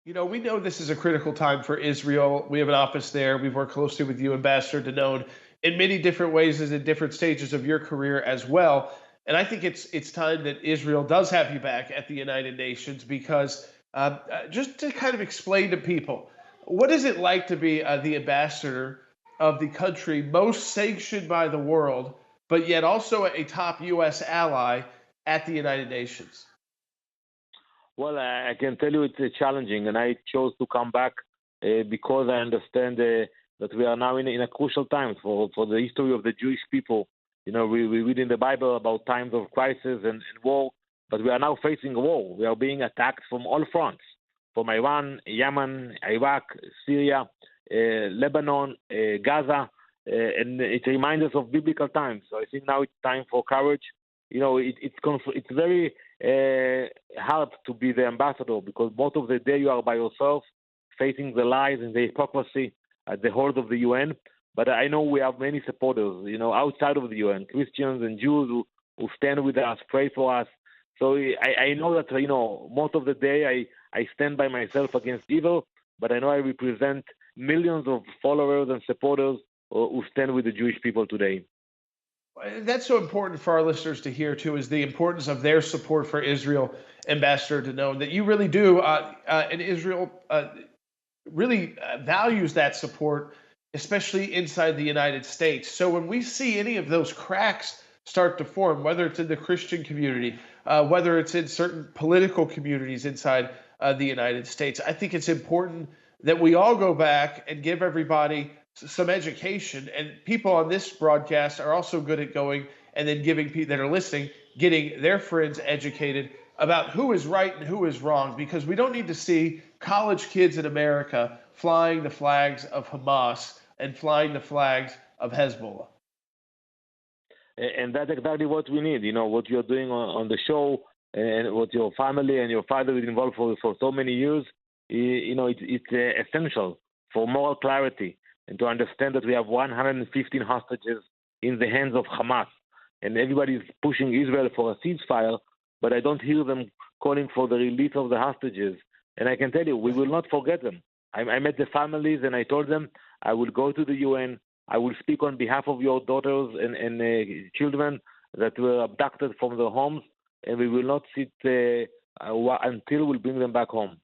We know this is a critical time for Israel. We have an office there. We've worked closely with you, Ambassador Danon, in many different ways and in different stages of your career as well. And I think it's time that Israel does have you back at the United Nations, because just to kind of explain to people, what is it like to be the ambassador of the country most sanctioned by the world, but yet also a top U.S. ally at the United Nations? Well, I can tell you it's challenging, and I chose to come back because I understand that we are now in a crucial time for the history of the Jewish people. We read in the Bible about times of crisis and war, but we are now facing a war. We are being attacked from all fronts, from Iran, Yemen, Iraq, Syria, Lebanon, Gaza, and it reminds us of biblical times. So I think now it's time for courage. It's very hard to be the ambassador because most of the day you are by yourself, facing the lies and the hypocrisy at the halls of the UN. But I know we have many supporters, outside of the UN, Christians and Jews who stand with us, pray for us. So I know that, most of the day I stand by myself against evil, but I know I represent millions of followers and supporters who stand with the Jewish people today. That's so important for our listeners to hear, too, is the importance of their support for Israel, Ambassador Danon, that you really do. And Israel really values that support, especially inside the United States. So when we see any of those cracks start to form, whether it's in the Christian community, whether it's in certain political communities inside the United States, I think it's important that we all go back and give everybody some education. And people on this broadcast are also good at going and then giving people that are listening, getting their friends educated about who is right and who is wrong, because we don't need to see college kids in America flying the flags of Hamas and flying the flags of Hezbollah. And that's exactly what we need. What you're doing on the show and what your family and your father is involved for so many years, it's essential for moral clarity and to understand that we have 115 hostages in the hands of Hamas. And everybody is pushing Israel for a ceasefire, but I don't hear them calling for the release of the hostages. And I can tell you, we will not forget them. I met the families and I told them I will go to the UN. I will speak on behalf of your daughters and children that were abducted from their homes. and we will not sit until we bring them back home.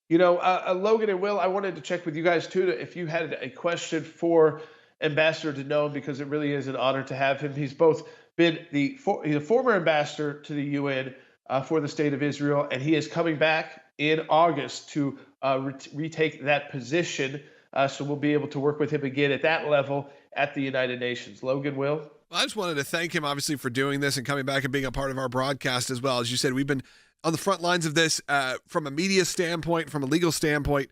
You know, Logan and Will, I wanted to check with you guys too, if you had a question for Ambassador Danon, because it really is an honor to have him. He's both been he's a former ambassador to the UN for the State of Israel, and he is coming back in August to retake that position. So we'll be able to work with him again at that level at the United Nations. Logan, Will? I just wanted to thank him, obviously, for doing this and coming back and being a part of our broadcast as well. As you said, we've been on the front lines of this from a media standpoint, from a legal standpoint,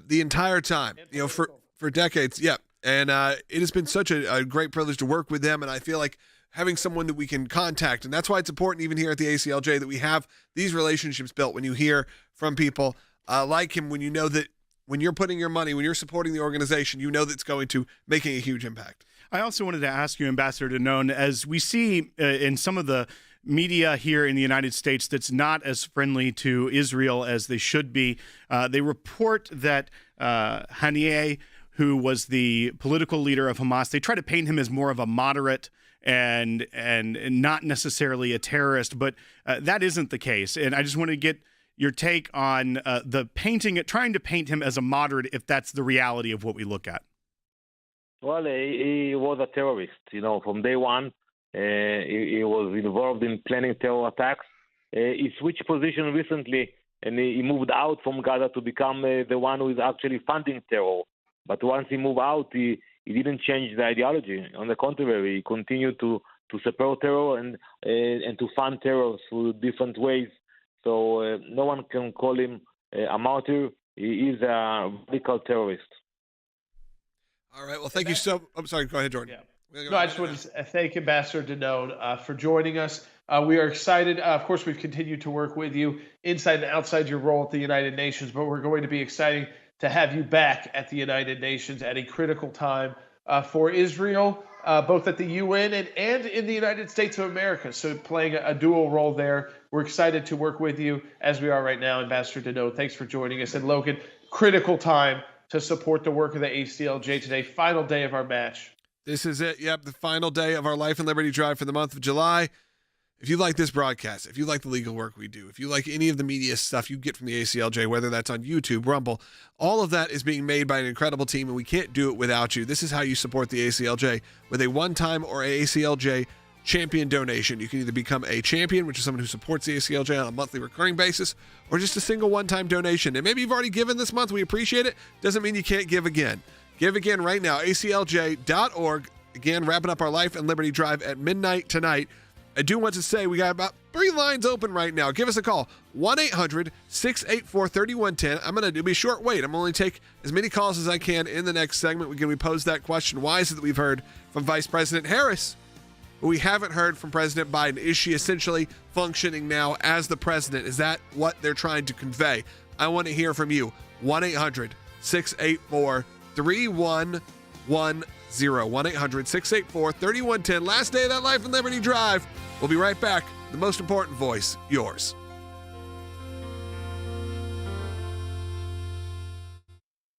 the entire time, you know, for decades. Yeah. And it has been such a great privilege to work with them. And I feel like having someone that we can contact, and that's why it's important even here at the ACLJ that we have these relationships built. When you hear from people like him, when you know that when you're putting your money, when you're supporting the organization, you know that it's going to making a huge impact. I also wanted to ask you, Ambassador Danon, as we see in some of the media here in the United States that's not as friendly to Israel as they should be, they report that Haniyeh, who was the political leader of Hamas, they try to paint him as more of a moderate and not necessarily a terrorist, but that isn't the case. And I just want to get your take on trying to paint him as a moderate, if that's the reality of what we look at. Well, he was a terrorist, from day one. He was involved in planning terror attacks. He switched position recently, and he moved out from Gaza to become the one who is actually funding terror. But once he moved out, he didn't change the ideology. On the contrary, he continued to support terror and to fund terror through different ways. So no one can call him a martyr. He is a radical terrorist. All right. Well, thank you so. I'm sorry. Go ahead, Jordan. Yeah. No, I just wanted to thank Ambassador Danon for joining us. We are excited. Of course, we've continued to work with you inside and outside your role at the United Nations, but we're going to be exciting to have you back at the United Nations at a critical time for Israel, both at the UN and in the United States of America. So playing a dual role there. We're excited to work with you as we are right now. Ambassador Danon, thanks for joining us. And Logan, critical time to support the work of the ACLJ today. Final day of our match. This is it. Yep, the final day of our Life and Liberty Drive for the month of July. If you like this broadcast, if you like the legal work we do, if you like any of the media stuff you get from the ACLJ, whether that's on YouTube, Rumble, all of that is being made by an incredible team, and we can't do it without you. This is how you support the ACLJ with a one-time or ACLJ champion donation. You can either become a champion, which is someone who supports the ACLJ on a monthly recurring basis, or just a single one-time donation. And maybe you've already given this month. We appreciate it. Doesn't mean you can't give again. Give again right now, aclj.org. Again, wrapping up our Life and Liberty Drive at midnight tonight. I do want to say we got about 3 lines open right now. Give us a call, 1-800-684-3110. It'll be a short wait. I'm only take as many calls as I can in the next segment. We pose that question. Why is it that we've heard from Vice President Harris, but we haven't heard from President Biden? Is she essentially functioning now as the president? Is that what they're trying to convey? I want to hear from you. 1-800-684-3110. 1-800-684-3110. Last day of that Life and Liberty Drive. We'll be right back. The most important voice, yours.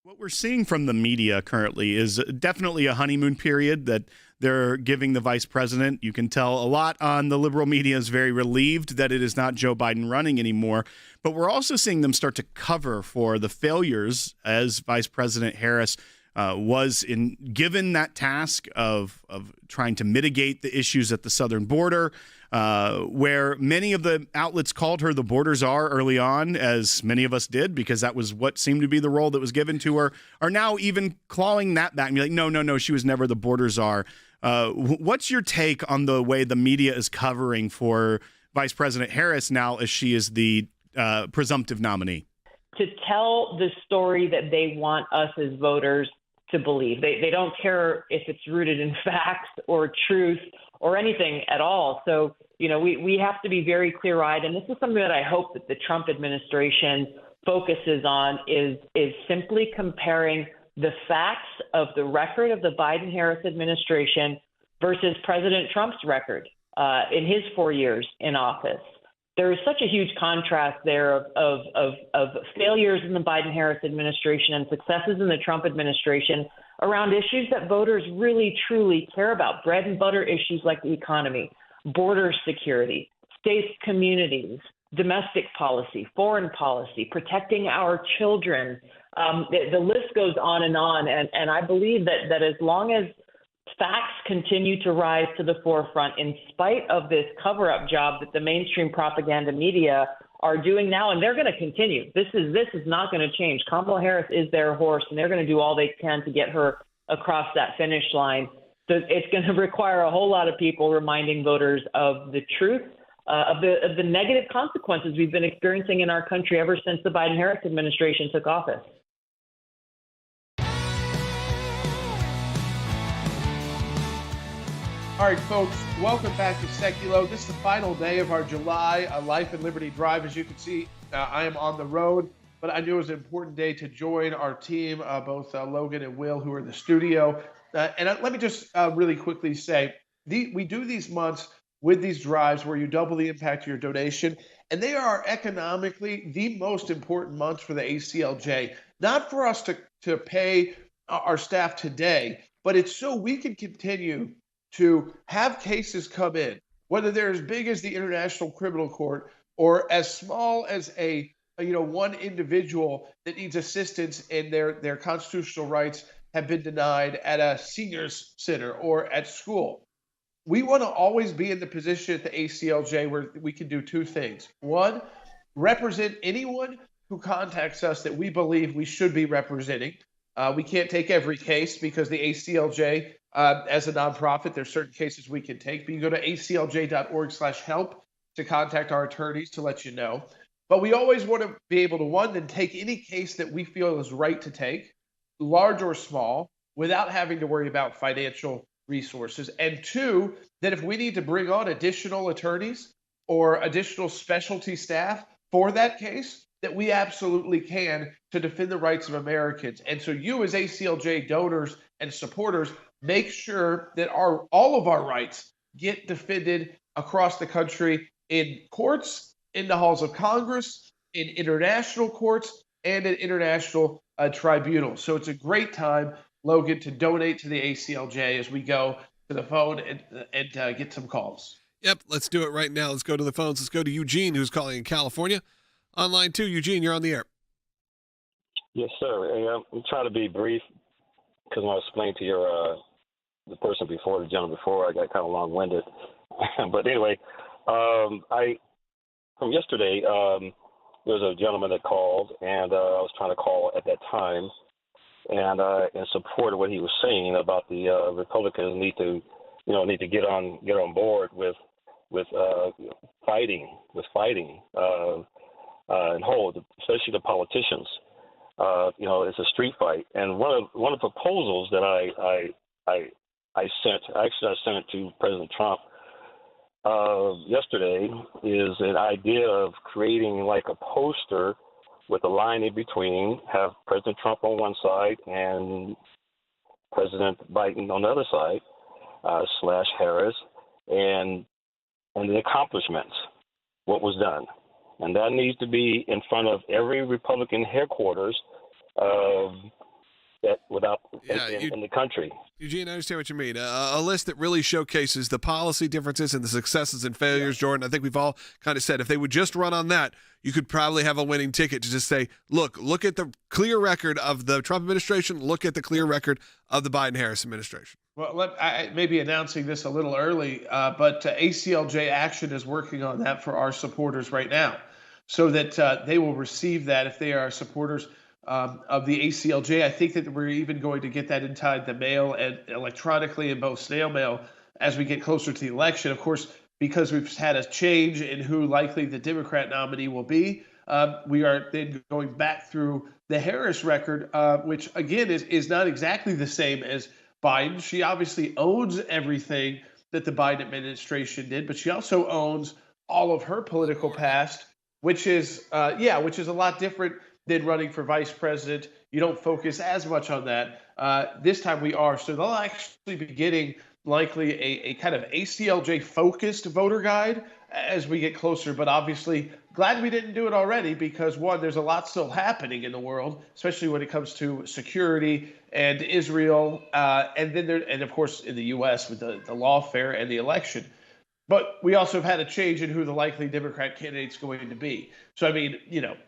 What we're seeing from the media currently is definitely a honeymoon period that they're giving the vice president. You can tell a lot on the liberal media is very relieved that it is not Joe Biden running anymore. But we're also seeing them start to cover for the failures as Vice President Harris was given that task of trying to mitigate the issues at the southern border, where many of the outlets called her the border czar early on, as many of us did, because that was what seemed to be the role that was given to her, are now even clawing that back and be like, no, she was never the border czar. What's your take on the way the media is covering for Vice President Harris now as she is the presumptive nominee? To tell the story that they want us as voters to believe. They don't care if it's rooted in facts or truth or anything at all. So, we have to be very clear-eyed. And this is something that I hope that the Trump administration focuses on is simply comparing the facts of the record of the Biden-Harris administration versus President Trump's record in his 4 years in office. There is such a huge contrast there of failures in the Biden-Harris administration and successes in the Trump administration around issues that voters really, truly care about. Bread and butter issues like the economy, border security, safe communities, domestic policy, foreign policy, protecting our children. The list goes on. And I believe that as long as facts continue to rise to the forefront, in spite of this cover-up job that the mainstream propaganda media are doing now, and they're going to continue. This is not going to change. Kamala Harris is their horse, and they're going to do all they can to get her across that finish line. So it's going to require a whole lot of people reminding voters of the truth, of the negative consequences we've been experiencing in our country ever since the Biden-Harris administration took office. All right, folks, welcome back to Seculo. This is the final day of our July Life and Liberty Drive. As you can see, I am on the road, but I knew it was an important day to join our team, both Logan and Will, who are in the studio. And let me just really quickly say, we do these months with these drives where you double the impact of your donation, and they are economically the most important months for the ACLJ. Not for us to pay our staff today, but it's so we can continue to have cases come in, whether they're as big as the International Criminal Court or as small as one individual that needs assistance and their constitutional rights have been denied at a seniors center or at school. We want to always be in the position at the ACLJ where we can do two things. One, represent anyone who contacts us that we believe we should be representing. We can't take every case because the ACLJ, as a nonprofit, there's certain cases we can take. But you go to aclj.org/help to contact our attorneys to let you know. But we always want to be able to, one, then take any case that we feel is right to take, large or small, without having to worry about financial resources. And two, that if we need to bring on additional attorneys or additional specialty staff for that case, that we absolutely can to defend the rights of Americans. And so you as ACLJ donors and supporters, make sure that all of our rights get defended across the country in courts, in the halls of Congress, in international courts, and in international tribunals. So it's a great time, Logan, to donate to the ACLJ as we go to the phone and get some calls. Yep, let's do it right now. Let's go to the phones. Let's go to Eugene, who's calling in California. On line 2, Eugene, you're on the air. Yes, sir. I'm trying to be brief because when I explained to the person before, the gentleman before, I got kind of long-winded. But anyway, from yesterday, there was a gentleman that called, and I was trying to call at that time, and in support of what he was saying about the Republicans need to get on board with fighting and hold, especially the politicians. It's a street fight, and one of the proposals that I sent it to President Trump yesterday is an idea of creating like a poster with a line in between, have President Trump on one side and President Biden on the other side, / Harris, and the accomplishments, what was done. And that needs to be in front of every Republican headquarters in the country. Eugene, I understand what you mean. A list that really showcases the policy differences and the successes and failures, yeah. Jordan, I think we've all kind of said if they would just run on that, you could probably have a winning ticket to just say, look at the clear record of the Trump administration, look at the clear record of the Biden-Harris administration. Well, I may be announcing this a little early, but ACLJ Action is working on that for our supporters right now so that they will receive that if they are supporters of the ACLJ. I think that we're even going to get that inside the mail and electronically in both snail mail as we get closer to the election. Of course, because we've had a change in who likely the Democrat nominee will be, we are then going back through the Harris record, which again is not exactly the same as Biden. She obviously owns everything that the Biden administration did, but she also owns all of her political past, which is a lot different than running for vice president. You don't focus as much on that. This time we are. So they'll actually be getting likely a kind of ACLJ-focused voter guide as we get closer. But obviously, glad we didn't do it already because, one, there's a lot still happening in the world, especially when it comes to security and Israel, and of course, in the U.S. with the lawfare and the election. But we also have had a change in who the likely Democrat candidate's going to be. So, I mean,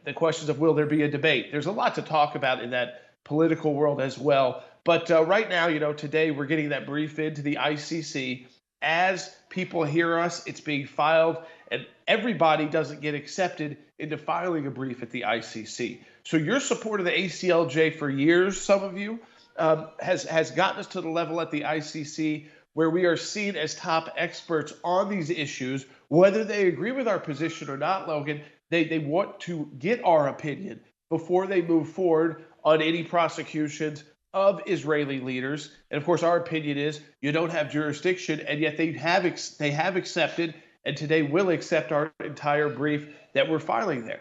the questions of will there be a debate? There's a lot to talk about in that political world as well. But right now, today we're getting that brief into the ICC. As people hear us, it's being filed, and everybody doesn't get accepted into filing a brief at the ICC. So your support of the ACLJ for years, some of you, has gotten us to the level at the ICC where we are seen as top experts on these issues. Whether they agree with our position or not, Logan, they want to get our opinion before they move forward on any prosecutions of Israeli leaders. And of course, our opinion is you don't have jurisdiction, and yet they have accepted, and today will accept our entire brief that we're filing there.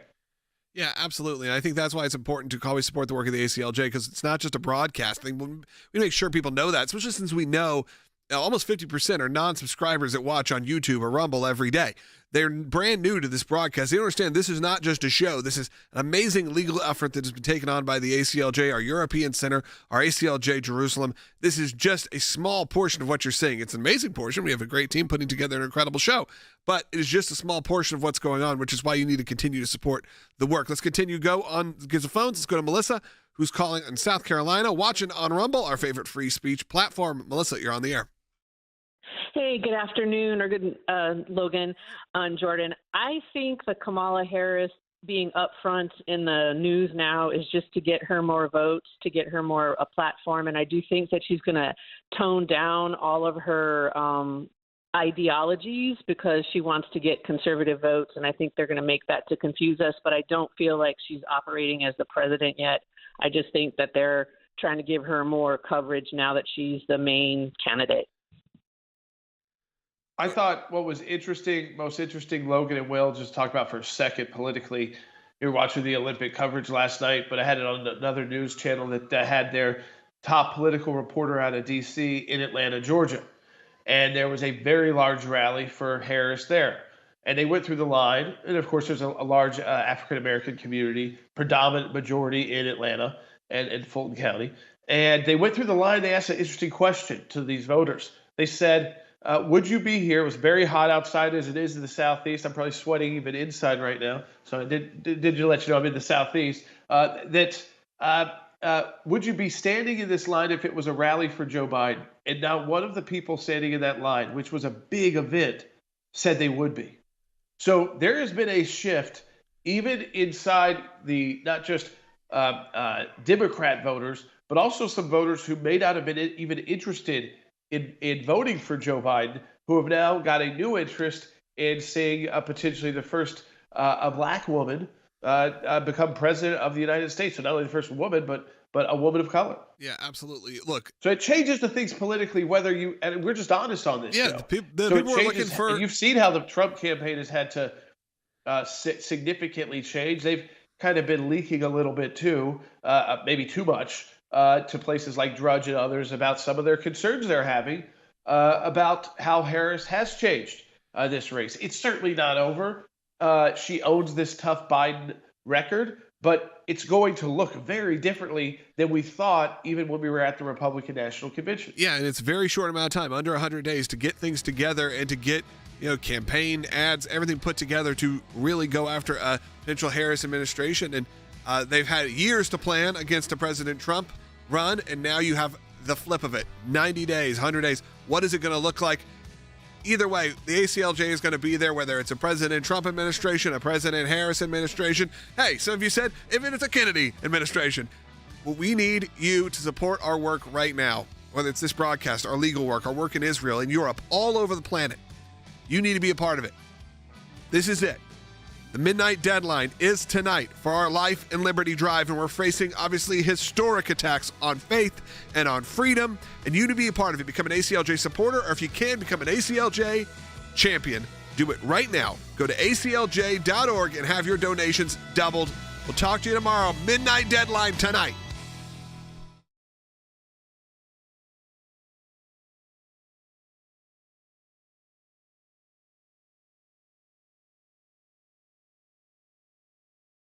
Yeah, absolutely. And I think that's why it's important to always support the work of the ACLJ, because it's not just a broadcast thing. We make sure people know that, especially since we know almost 50% are non-subscribers that watch on YouTube or Rumble every day. They're brand new to this broadcast. They don't understand this is not just a show. This is an amazing legal effort that has been taken on by the ACLJ, our European Center, our ACLJ Jerusalem. This is just a small portion of what you're seeing. It's an amazing portion. We have a great team putting together an incredible show, but it is just a small portion of what's going on, which is why you need to continue to support the work. Let's continue to go on the phones. Let's go to Melissa, who's calling in South Carolina, watching on Rumble, our favorite free speech platform. Melissa, you're on the air. Hey, good afternoon, or good Logan and Jordan. I think that Kamala Harris being up front in the news now is just to get her more votes, to get her more a platform. And I do think that she's going to tone down all of her ideologies because she wants to get conservative votes. And I think they're going to make that to confuse us. But I don't feel like she's operating as the president yet. I just think that they're trying to give her more coverage now that she's the main candidate. I thought what was most interesting, Logan and Will just talked about for a second politically. You were watching the Olympic coverage last night, but I had it on another news channel that had their top political reporter out of D.C. in Atlanta, Georgia. And there was a very large rally for Harris there. And they went through the line. And, of course, there's a large African-American community, predominant majority in Atlanta and Fulton County. And they went through the line. They asked an interesting question to these voters. They said, would you be here? It was very hot outside as it is in the Southeast. I'm probably sweating even inside right now. So I did let you know I'm in the Southeast. Would you be standing in this line if it was a rally for Joe Biden? And now one of the people standing in that line, which was a big event, said they would be. So there has been a shift even inside the not just Democrat voters, but also some voters who may not have been even interested in voting for Joe Biden, who have now got a new interest in seeing potentially the first a black woman become president of the United States. So not only the first woman, but a woman of color. Yeah, absolutely. Look, so it changes the things politically, whether you, and we're just honest on this. Yeah, show. the people are looking for. You've seen how the Trump campaign has had to significantly change. They've kind of been leaking a little bit too, maybe too much. To places like Drudge and others about some of their concerns they're having about how Harris has changed this race. It's certainly not over. She owns this tough Biden record, but it's going to look very differently than we thought even when we were at the Republican National Convention. Yeah, and it's a very short amount of time, under 100 days, to get things together and to get campaign ads, everything put together to really go after a potential Harris administration. And they've had years to plan against a President Trump run, and now you have the flip of it. 90 days, 100 days. What is it going to look like? Either way, the ACLJ is going to be there, whether it's a President Trump administration, a President Harris administration. Hey, some of you said, even it's a Kennedy administration. Well, we need you to support our work right now, whether it's this broadcast, our legal work, our work in Israel, in Europe, all over the planet. You need to be a part of it. This is it. The midnight deadline is tonight for our Life and Liberty Drive, and we're facing, obviously, historic attacks on faith and on freedom, and you need to be a part of it. Become an ACLJ supporter, or if you can, become an ACLJ champion. Do it right now. Go to aclj.org and have your donations doubled. We'll talk to you tomorrow. Midnight deadline tonight.